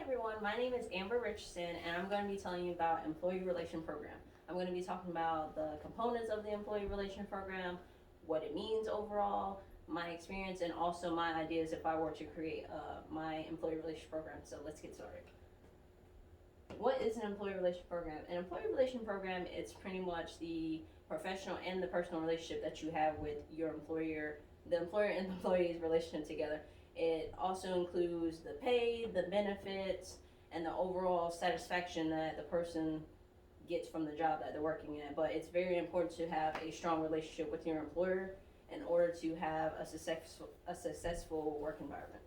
everyone, my name is Amber Richardson and I'm going to be telling you about Employee Relation Program. I'm going to be talking about the components of the Employee Relation Program, what it means overall, my experience, and also my ideas if I were to create my Employee Relation Program. So let's get started. What is an Employee Relation Program? An Employee Relation Program, it's pretty much the professional and the personal relationship that you have with your employer, the employer and the employee's relationship together. It also includes the pay, the benefits, and the overall satisfaction that the person gets from the job that they're working in. But it's very important to have a strong relationship with your employer in order to have a successful work environment.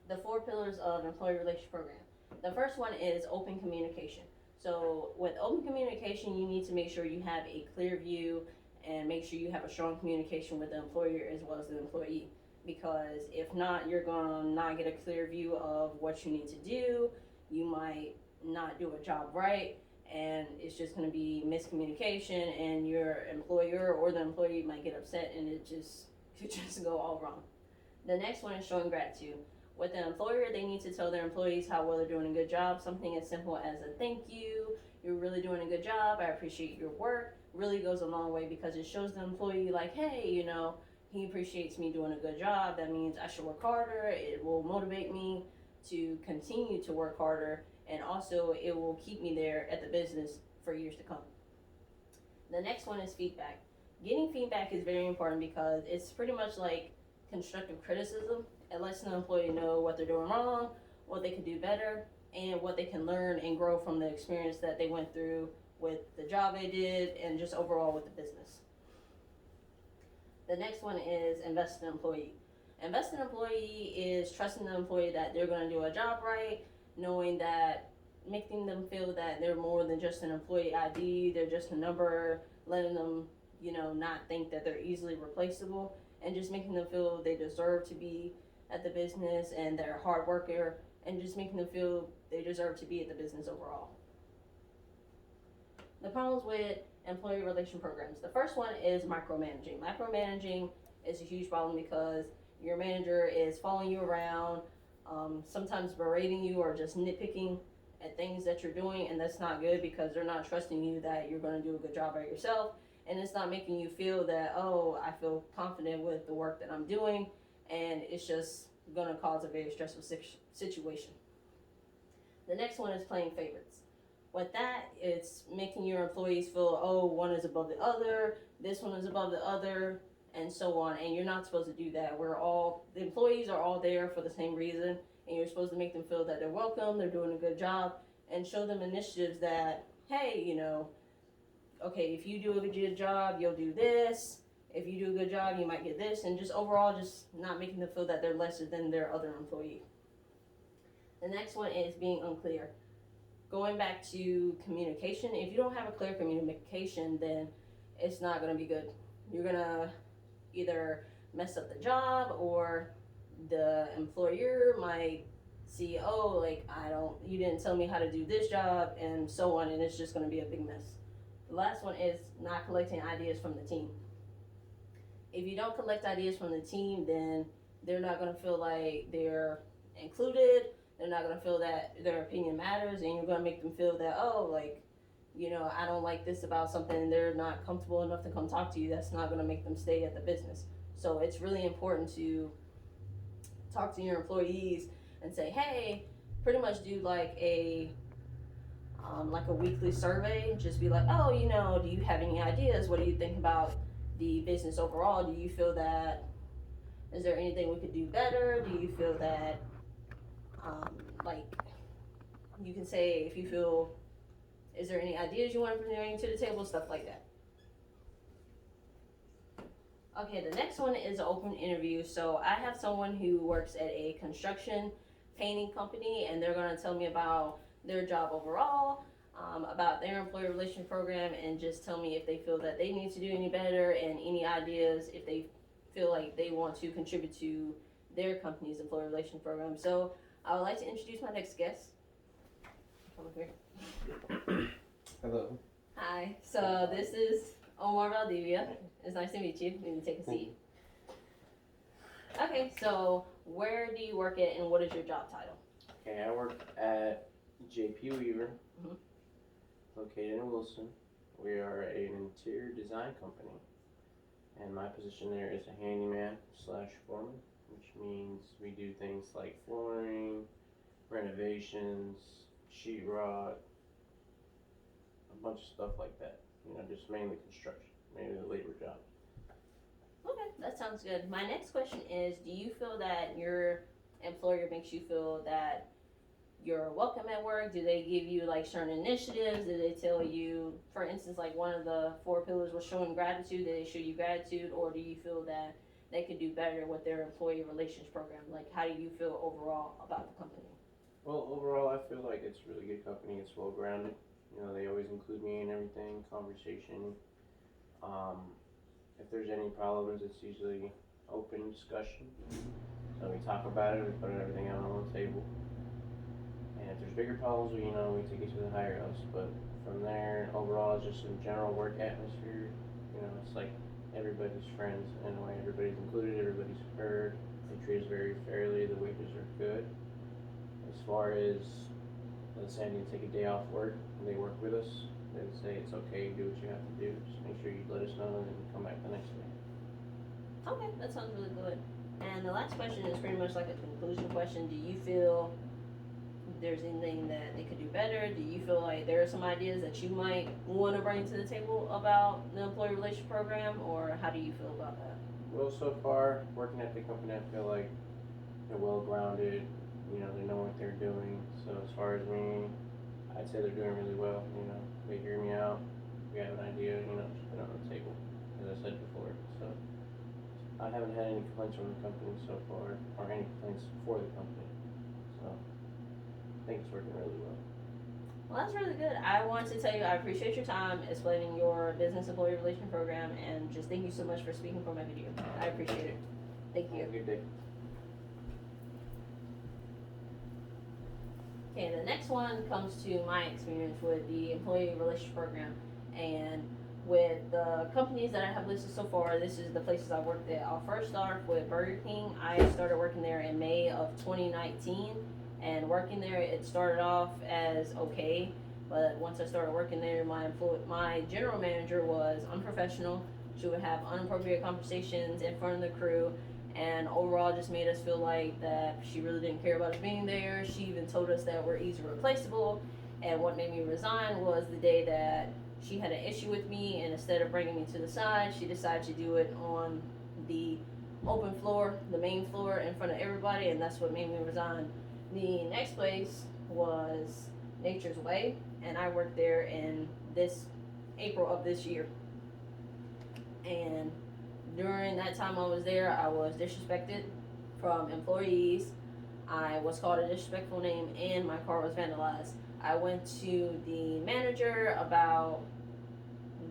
The 4 pillars of Employee Relation Program. The first one is open communication. So with open communication, you need to make sure you have a clear view and make sure you have a strong communication with the employer as well as the employee. Because if not, you're going to not get a clear view of what you need to do. You might not do a job right, and it's just going to be miscommunication, and your employer or the employee might get upset, and it just could just go all wrong. The next one is showing gratitude. With the employer, they need to tell their employees how well they're doing a good job. Something as simple as a thank you, you're really doing a good job, I appreciate your work, really goes a long way because it shows the employee like, hey, he appreciates me doing a good job. That means I should work harder. It will motivate me to continue to work harder, and also it will keep me there at the business for years to come. The next one is feedback. Getting feedback is very important because it's pretty much like constructive criticism. It lets the employee know what they're doing wrong, what they can do better, and what they can learn and grow from the experience that they went through with the job they did and just overall with the business. The next one is invest in the employee. Invest in the employee is trusting the employee that they're going to do a job right, knowing that, making them feel that they're more than just an employee ID, they're just a number, letting them, not think that they're easily replaceable, and just making them feel they deserve to be at the business and they're a hard worker, and just making them feel they deserve to be at the business overall. The problems with employee relation programs. The first one is micromanaging. Micromanaging is a huge problem because your manager is following you around, sometimes berating you or just nitpicking at things that you're doing, and that's not good because they're not trusting you that you're going to do a good job by yourself, and it's not making you feel that, oh, I feel confident with the work that I'm doing, and it's just going to cause a very stressful situation. The next one is playing favorites. With that, it's making your employees feel, oh, one is above the other, this one is above the other, and so on. And you're not supposed to do that. The employees are all there for the same reason, and you're supposed to make them feel that they're welcome, they're doing a good job, and show them initiatives that, hey, okay, if you do a good job, you'll do this. If you do a good job, you might get this, and just overall, just not making them feel that they're lesser than their other employee. The next one is being unclear. Going back to communication, if you don't have a clear communication, then it's not going to be good. You're going to either mess up the job, or the employer might see, oh, you didn't tell me how to do this job, and so on, and it's just going to be a big mess. The last one is not collecting ideas from the team. If you don't collect ideas from the team, then they're not going to feel like they're included. They're not going to feel that their opinion matters, and you're going to make them feel that, oh, I don't like this about something, and they're not comfortable enough to come talk to you. That's not going to make them stay at the business. So it's really important to talk to your employees and say, hey, pretty much do like a weekly survey. Just be like, oh, do you have any ideas? What do you think about the business overall? Do you feel that, is there anything we could do better? Do you feel that, you can say if you feel, is there any ideas you want to bring to the table, stuff like that. Okay, the next one is an open interview. So I have someone who works at a construction painting company, and they're going to tell me about their job overall, about their employee relation program, and just tell me if they feel that they need to do any better and any ideas if they feel like they want to contribute to their company's employee relation program. So I would like to introduce my next guest. Come up here. Hello. Hi. So this is Omar Valdivia. It's nice to meet you. You can take a seat. Okay, so where do you work at and what is your job title? Okay, I work at JP Weaver, Mhm. located in Wilson. We are an interior design company, and my position there is a handyman slash foreman, which means we do things like flooring, renovations, sheetrock, a bunch of stuff like that. Just mainly construction, mainly the labor jobs. Okay, that sounds good. My next question is, do you feel that your employer makes you feel that you're welcome at work? Do they give you like certain initiatives? Do they tell you, for instance, like one of the four pillars was showing gratitude? Do they show you gratitude, or do you feel that they could do better with their employee relations program? Like, how do you feel overall about the company? Well, overall, I feel like it's a really good company. It's well grounded. They always include me in everything, conversation. Um, if there's any problems, it's usually open discussion. So we talk about it, we put everything out on the table. And if there's bigger problems, we take it to the higher ups. But from there, overall, it's just a general work atmosphere. It's like everybody's friends in a way. Everybody's included, everybody's heard. They treat us very fairly, the wages are good. As far as, let's say I need to take a day off work, and they work with us. They would say it's okay, do what you have to do. Just make sure you let us know and then come back the next day. Okay, that sounds really good. And the last question is pretty much like a conclusion question. Do you feel there's anything that they could do better? Do you feel like there are some ideas that you might want to bring to the table about the employee relation program, or how do you feel about that? Well, so far, working at the company, I feel like they're well grounded. They know what they're doing. So as far as me, I'd say they're doing really well. They hear me out. We have an idea, just put it on the table, as I said before. So I haven't had any complaints from the company so far, or any complaints for the company. So I think it's working really well. Well, that's really good. I want to tell you I appreciate your time explaining your business employee relation program, and just thank you so much for speaking for my video. I appreciate it. Thank you. Have a good day. Okay, the next one comes to my experience with the employee relations program, and with the companies that I have listed so far, this is the places I worked at. I'll first start with Burger King. I started working there in May of 2019, and working there, it started off as okay, but once I started working there, my general manager was unprofessional. She would have inappropriate conversations in front of the crew, and overall just made us feel like that she really didn't care about us being there. She even told us that we're easily replaceable, and what made me resign was the day that she had an issue with me, and instead of bringing me to the side, she decided to do it on the open floor, the main floor, in front of everybody, and that's what made me resign. The next place was Nature's Way, and I worked there in this April of this year. And during that time I was there, I was disrespected from employees. I was called a disrespectful name, and my car was vandalized. I went to the manager about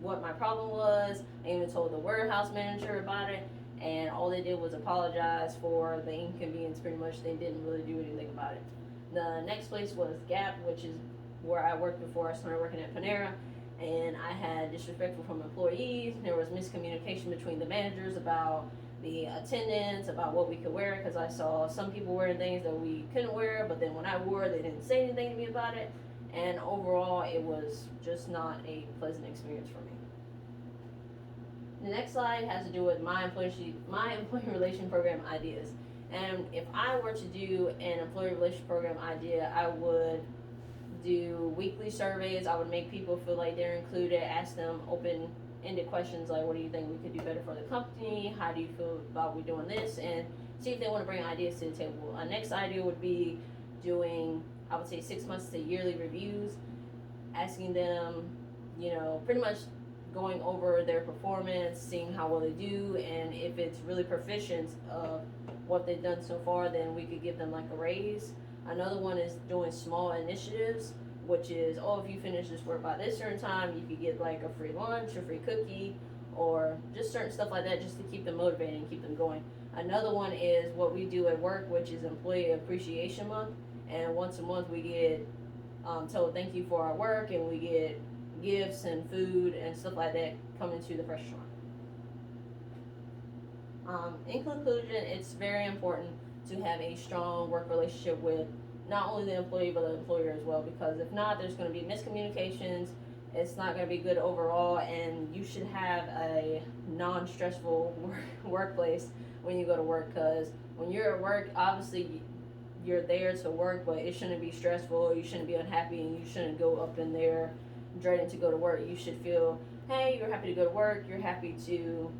what my problem was. I even told the warehouse manager about it, and all they did was apologize for the inconvenience. Pretty much, they didn't really do anything about it. The next place was Gap, which is where I worked before I started working at Panera, and I had disrespectful from employees. There was miscommunication between the managers about the attendance, about what we could wear, because I saw some people wearing things that we couldn't wear, but then when I wore, they didn't say anything to me about it. And overall, it was just not a pleasant experience for me. The next slide has to do with my employee relation program ideas. And if I were to do an employee relation program idea, I would do weekly surveys. I would make people feel like they're included, ask them open-ended questions like, what do you think we could do better for the company? How do you feel about we doing this? And see if they want to bring ideas to the table. Our next idea would be doing, I would say, 6 months to yearly reviews, asking them, pretty much going over their performance, seeing how well they do, and if it's really proficient of what they've done so far, then we could give them like a raise. Another one is doing small initiatives, which is, if you finish this work by this certain time, you could get like a free lunch, a free cookie, or just certain stuff like that, just to keep them motivated and keep them going. Another one is what we do at work, which is Employee Appreciation Month, and once a month we get told thank you for our work, and we get gifts and food and stuff like that coming to the restaurant. In conclusion, it's very important to have a strong work relationship with not only the employee but the employer as well, because if not, there's going to be miscommunications. It's not going to be good overall, and you should have a non-stressful workplace when you go to work, because when you're at work, obviously you're there to work, but it shouldn't be stressful. You shouldn't be unhappy, and you shouldn't go up in there dreading to go to work. You should feel, hey, you're happy to go to work, you're happy to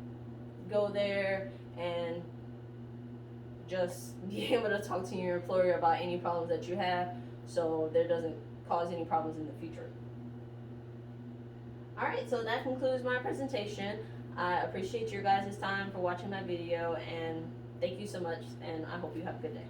go there and just be able to talk to your employer about any problems that you have, so there doesn't cause any problems in the future. Alright, so that concludes my presentation. I appreciate your guys' time for watching my video, and thank you so much, and I hope you have a good day.